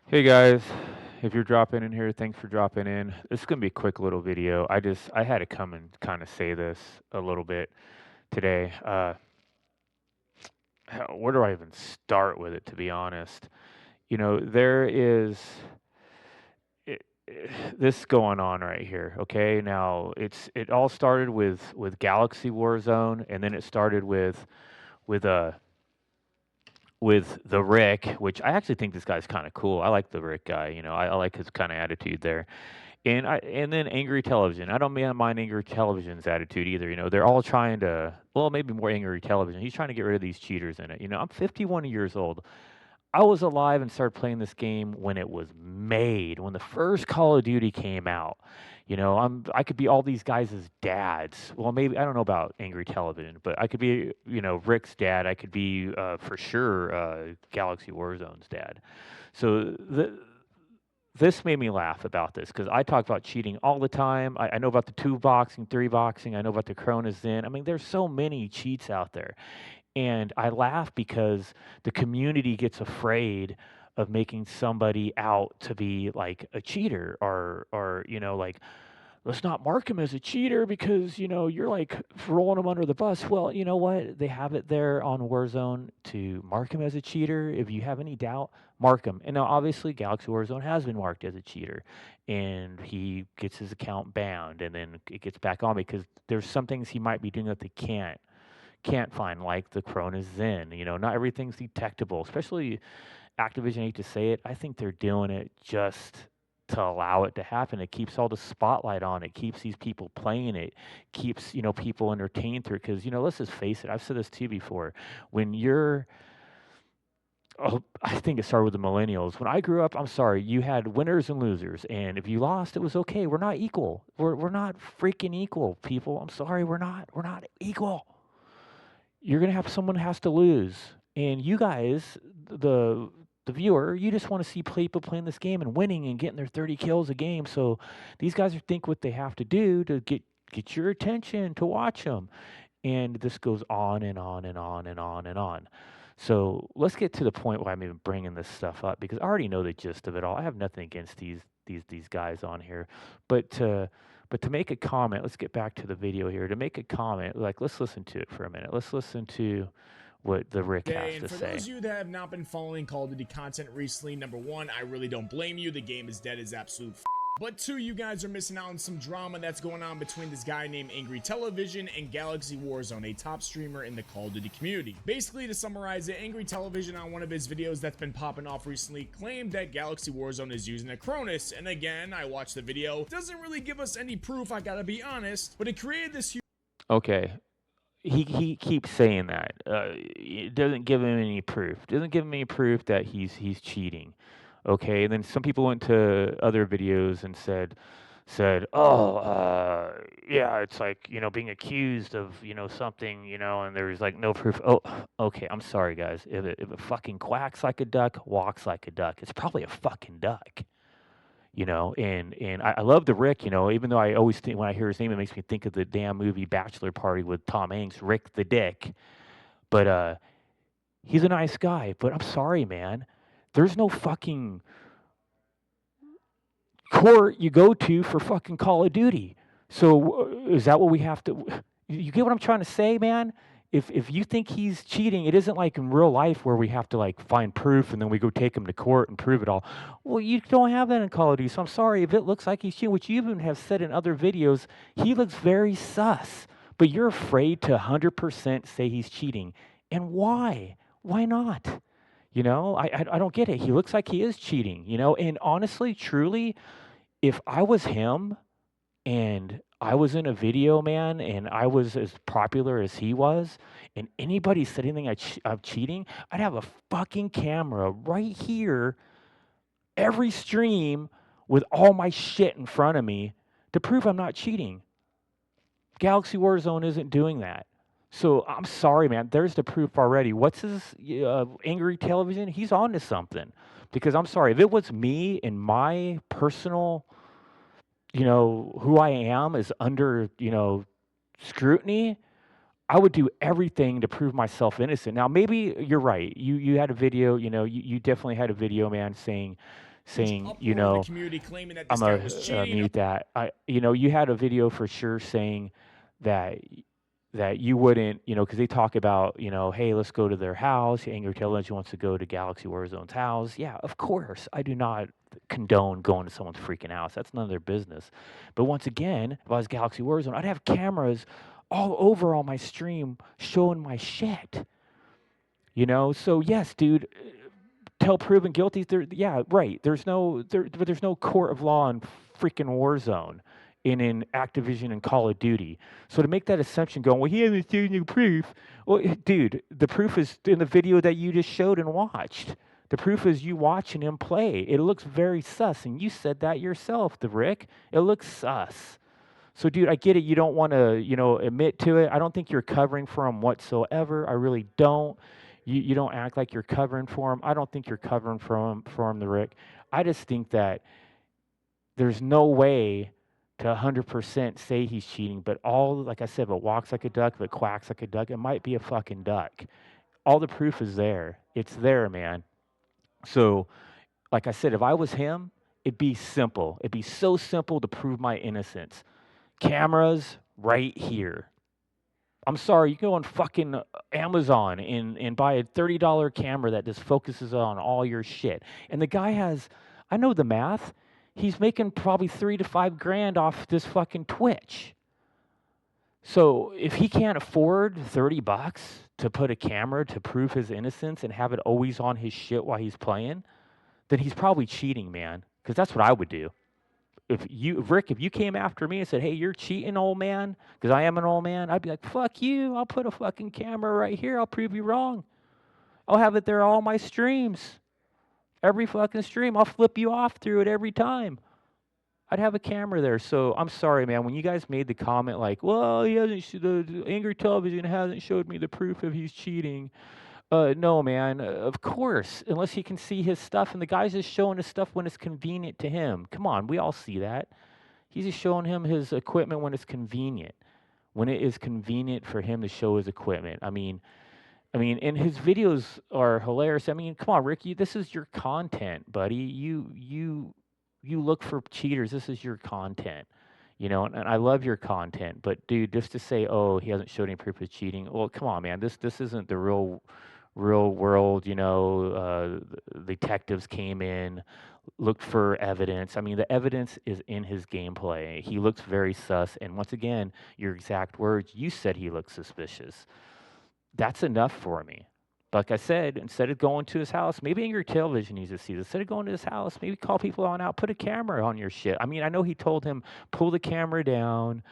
Hey guys, if you're dropping in here, thanks for dropping in. This is gonna be a quick little video. I had to come and kind of say this a little bit today. Where do I even start with it? To be honest, there is this going on right here. Okay, now it all started with Galaxy Warzone, and then it started with uh with the Rick, which I actually think this guy's kind of cool. I like the Rick guy. I like his kind of attitude there. And then Angry Television. I don't mind Angry Television's attitude either. They're all trying to, well, maybe more Angry Television. He's trying to get rid of these cheaters in it. I'm 51 years old. I was alive and started playing this game when it was made, when the first Call of Duty came out. I could be all these guys' dads. Well, maybe I don't know about Angry Television, but I could be, Rick's dad. I could be for sure Galaxy Warzone's dad. So this made me laugh about this because I talk about cheating all the time. I know about the two boxing, three boxing. I know about the Corona Zen. I mean, there's so many cheats out there. And I laugh because the community gets afraid of making somebody out to be like a cheater or like, let's not mark him as a cheater because you're like rolling him under the bus. Well, you know what? They have it there on Warzone to mark him as a cheater. If you have any doubt, mark him. And now, obviously, Galaxy Warzone has been marked as a cheater, and he gets his account banned, and then it gets back on because there's some things he might be doing that they can't find, like the Corona Zen. Not everything's detectable, especially Activision. I hate to say it, I think they're doing it just to allow it to happen. It keeps all the spotlight on it, keeps these people playing it, keeps, people entertained through it. Because, let's just face it, I've said this to you before. When you're, oh, I think it started with the millennials. When I grew up, I'm sorry, you had winners and losers. And if you lost, it was okay. We're not equal. We're not freaking equal, people. I'm sorry, we're not equal. You're gonna have someone has to lose, and you guys, the viewer, you just want to see people playing this game and winning and getting their 30 kills a game. So these guys think what they have to do to get your attention to watch them, and this goes on and on and on and on and on. So let's get to the point where I'm even bringing this stuff up because I already know the gist of it all. I have nothing against these guys on here, but to make a comment, let's get back to the video here. To make a comment, like let's listen to it for a minute. Let's listen to what the Rick has And to for say. those of you that have not been following Call of Duty content recently, number one, I really don't blame you. The game is dead as absolute but two, you guys are missing out on some drama that's going on between this guy named Angry Television and Galaxy Warzone, a top streamer in the Call of Duty community. Basically, to summarize it, Angry Television on one of his videos that's been popping off recently claimed that Galaxy Warzone is using a Cronus. And again, I watched the video. Doesn't really give us any proof, I gotta be honest, but it created this huge Okay, he keeps saying that. It doesn't give him any proof. Doesn't give him any proof that he's cheating. Okay, and then some people went to other videos and said, "Oh, yeah, it's like being accused of something, and there's like no proof." Oh, okay, I'm sorry, guys. If it fucking quacks like a duck, walks like a duck, it's probably a fucking duck. And I love the Rick. Even though I always think when I hear his name, it makes me think of the damn movie Bachelor Party with Tom Hanks, Rick the Dick. But he's a nice guy. But I'm sorry, man. There's no fucking court you go to for fucking Call of Duty. So is that what we have to? You get what I'm trying to say, man? If you think he's cheating, it isn't like in real life where we have to like find proof and then we go take him to court and prove it all. Well, you don't have that in Call of Duty. So I'm sorry if it looks like he's cheating, which you even have said in other videos. He looks very sus, but you're afraid to 100% say he's cheating. And why? Why not? I don't get it. He looks like he is cheating, and honestly, truly, if I was him and I was in a video, man, and I was as popular as he was, and anybody said anything I'm cheating, I'd have a fucking camera right here, every stream, with all my shit in front of me to prove I'm not cheating. Galaxy Warzone isn't doing that. So I'm sorry, man. There's the proof already. What's his Angry Television? He's on to something. Because I'm sorry, if it was me in my personal, who I am is under, scrutiny, I would do everything to prove myself innocent. Now, maybe you're right. You had a video, you definitely had a video, man, huge saying, you uproar in the know, community claiming that I'm this guy gonna was cheating. mute that. You know, you had a video for sure saying that you wouldn't, you know, because they talk about, you know, hey, let's go to their house. Angry Intelligence wants to go to Galaxy Warzone's house. Yeah, of course. I do not condone going to someone's freaking house. That's none of their business. But once again, if I was Galaxy Warzone, I'd have cameras all over on my stream showing my shit. You know, so yes, dude, till proven guilty. There, yeah, right. But there's no court of law in freaking Warzone, in Activision and Call of Duty. So to make that assumption, going, well, he hasn't seen you proof. Well, dude, the proof is in the video that you just showed and watched. The proof is you watching him play. It looks very sus, and you said that yourself, the Rick. It looks sus. So, dude, I get it. You don't want to, you know, admit to it. I don't think you're covering for him whatsoever. I really don't. You don't act like you're covering for him. I don't think you're covering for him, the Rick. I just think that there's no way to 100% say he's cheating. But all, like I said, if it walks like a duck, if it quacks like a duck, it might be a fucking duck. All the proof is there. It's there, man. So, like I said, if I was him, it'd be simple. It'd be so simple to prove my innocence. Cameras right here. I'm sorry, you can go on fucking Amazon and buy a $30 camera that just focuses on all your shit. And the guy has, I know the math. He's making probably 3 to 5 grand off this fucking Twitch. So if he can't afford $30 to put a camera to prove his innocence and have it always on his shit while he's playing, then he's probably cheating, man. Because that's what I would do. Rick, if you came after me and said, "Hey, you're cheating, old man," because I am an old man, I'd be like, "Fuck you! I'll put a fucking camera right here. I'll prove you wrong. I'll have it there all my streams, every fucking stream. I'll flip you off through it every time. I'd have a camera there." So I'm sorry, man. When you guys made the comment like, "Well, he hasn't, the Angry Television hasn't showed me the proof of he's cheating," no, man. Of course, unless he can see his stuff, and the guy's just showing his stuff when it's convenient to him. Come on, we all see that. He's just showing him his equipment when it's convenient. When it is convenient for him to show his equipment. And his videos are hilarious. I mean, come on, Ricky, this is your content, buddy. You look for cheaters. This is your content. You know, and I love your content, but dude, just to say, oh, he hasn't showed any proof of cheating. Well, come on, man. This isn't the real world. You know, detectives came in, looked for evidence. I mean, the evidence is in his gameplay. He looks very sus. And once again, your exact words, you said he looks suspicious. That's enough for me. Like I said, instead of going to his house, maybe Angry Television needs to see this. Instead of going to his house, maybe call people on out, put a camera on your shit. I mean, I know he told him, pull the camera down,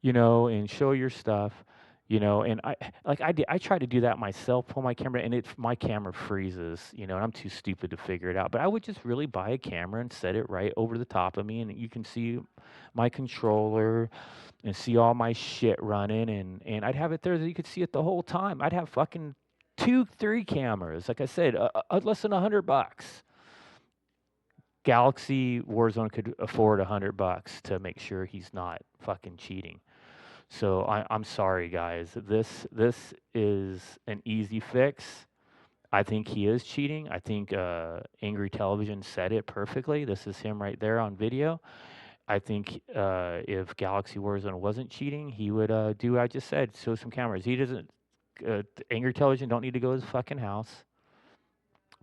you know, and show your stuff, you know. And I try to do that myself, pull my camera, and my camera freezes, you know, and I'm too stupid to figure it out. But I would just really buy a camera and set it right over the top of me, and you can see my controller and see all my shit running, and I'd have it there that you could see it the whole time. I'd have fucking 2, 3 cameras. Like I said, less than $100. Galaxy Warzone could afford $100 to make sure he's not fucking cheating. So I'm sorry, guys. This is an easy fix. I think he is cheating. I think Angry Television said it perfectly. This is him right there on video. I think if Galaxy Warzone wasn't cheating, he would do what I just said, show some cameras. He doesn't. Angry Television don't need to go to his fucking house,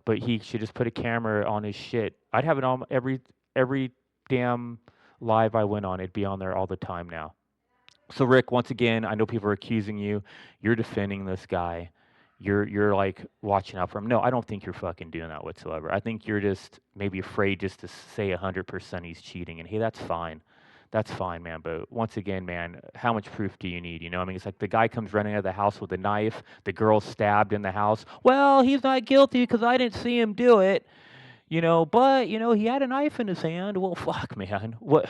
but he should just put a camera on his shit. I'd have it on every damn live I went on. It'd be on there all the time now. So Rick, once again, I know people are accusing you. You're defending this guy. You're like watching out for him. No, I don't think you're fucking doing that whatsoever. I think you're just maybe afraid just to say 100% he's cheating. And hey, that's fine. That's fine, man. But once again, man, how much proof do you need? You know, I mean, it's like the guy comes running out of the house with a knife. The girl's stabbed in the house. Well, he's not guilty because I didn't see him do it. You know, but you know, he had a knife in his hand. Well, fuck, man. What?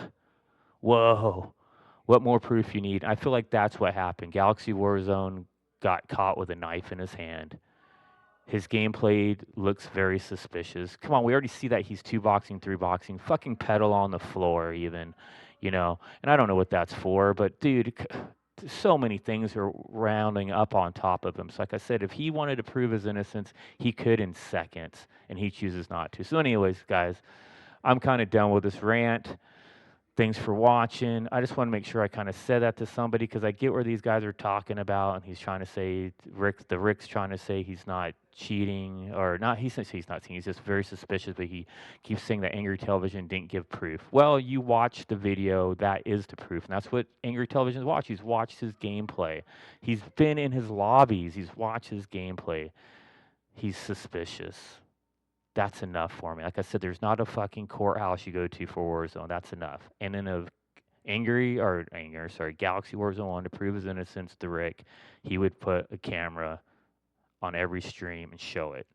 Whoa. What more proof you need? I feel like that's what happened. Galaxy Warzone got caught with a knife in his hand. His gameplay looks very suspicious. Come on, we already see that he's 2 boxing, 3 boxing, fucking pedal on the floor even, you know. And I don't know what that's for, but dude, so many things are rounding up on top of him. So like I said, if he wanted to prove his innocence, he could in seconds, and he chooses not to. So anyways, guys, I'm kind of done with this rant. Thanks for watching. I just want to make sure I kind of said that to somebody because I get where these guys are talking about, and he's trying to say Rick's trying to say he's not cheating or not. He says he's not cheating. He's just very suspicious, but he keeps saying that Angry Television didn't give proof. Well, you watched the video. That is the proof, and that's what Angry Television's watched. He's watched his gameplay. He's been in his lobbies. He's watched his gameplay. He's suspicious. That's enough for me. Like I said, there's not a fucking courthouse you go to for Warzone. That's enough. And in a Galaxy Warzone wanted to prove his innocence to Rick, he would put a camera on every stream and show it.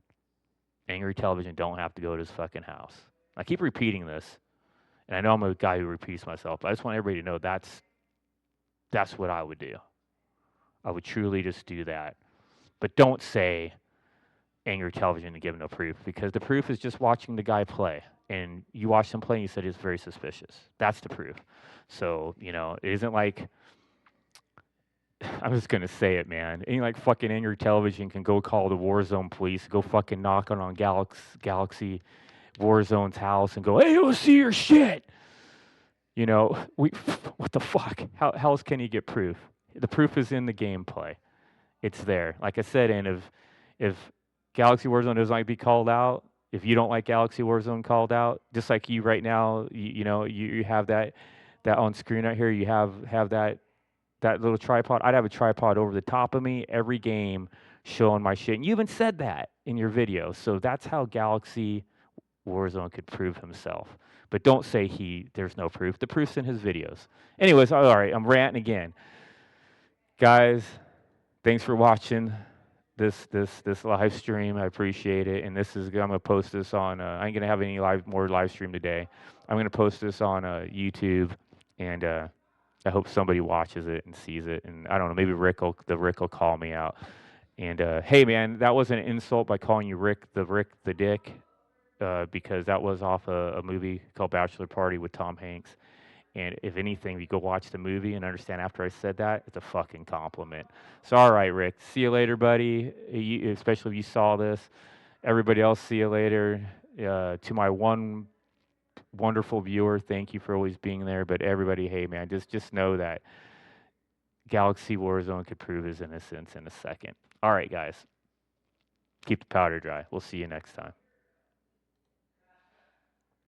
Angry Television don't have to go to his fucking house. I keep repeating this, and I know I'm a guy who repeats myself, but I just want everybody to know that's what I would do. I would truly just do that. But don't say Angry Television to give no proof because the proof is just watching the guy play. And you watched him play and you said he's very suspicious. That's the proof. So, it isn't like I'm just gonna say it, man. Ain't like fucking Angry Television can go call the Warzone police, go fucking knocking on Galaxy Warzone's house and go, "Hey, let's see your shit." We what the fuck? How else can he get proof? The proof is in the gameplay. It's there. Like I said, and if Galaxy Warzone doesn't like be called out, if you don't like Galaxy Warzone called out, just like you right now, you have that on screen right here. You have that little tripod. I'd have a tripod over the top of me every game showing my shit. And you even said that in your video. So that's how Galaxy Warzone could prove himself. But don't say there's no proof. The proof's in his videos. Anyways, all right, I'm ranting again. Guys, thanks for watching this live stream. I appreciate it. And I'm gonna post this on. I ain't gonna have any more live stream today. I'm gonna post this on YouTube, and I hope somebody watches it and sees it. And I don't know, maybe Rick will call me out. And hey, man, that was an insult by calling you Rick the Dick, because that was off a movie called Bachelor Party with Tom Hanks. And if anything, you go watch the movie and understand after I said that, it's a fucking compliment. So, all right, Rick. See you later, buddy. Especially if you saw this. Everybody else, see you later. To my one wonderful viewer, thank you for always being there. But everybody, hey, man, just know that Galaxy Warzone could prove his innocence in a second. All right, guys. Keep the powder dry. We'll see you next time.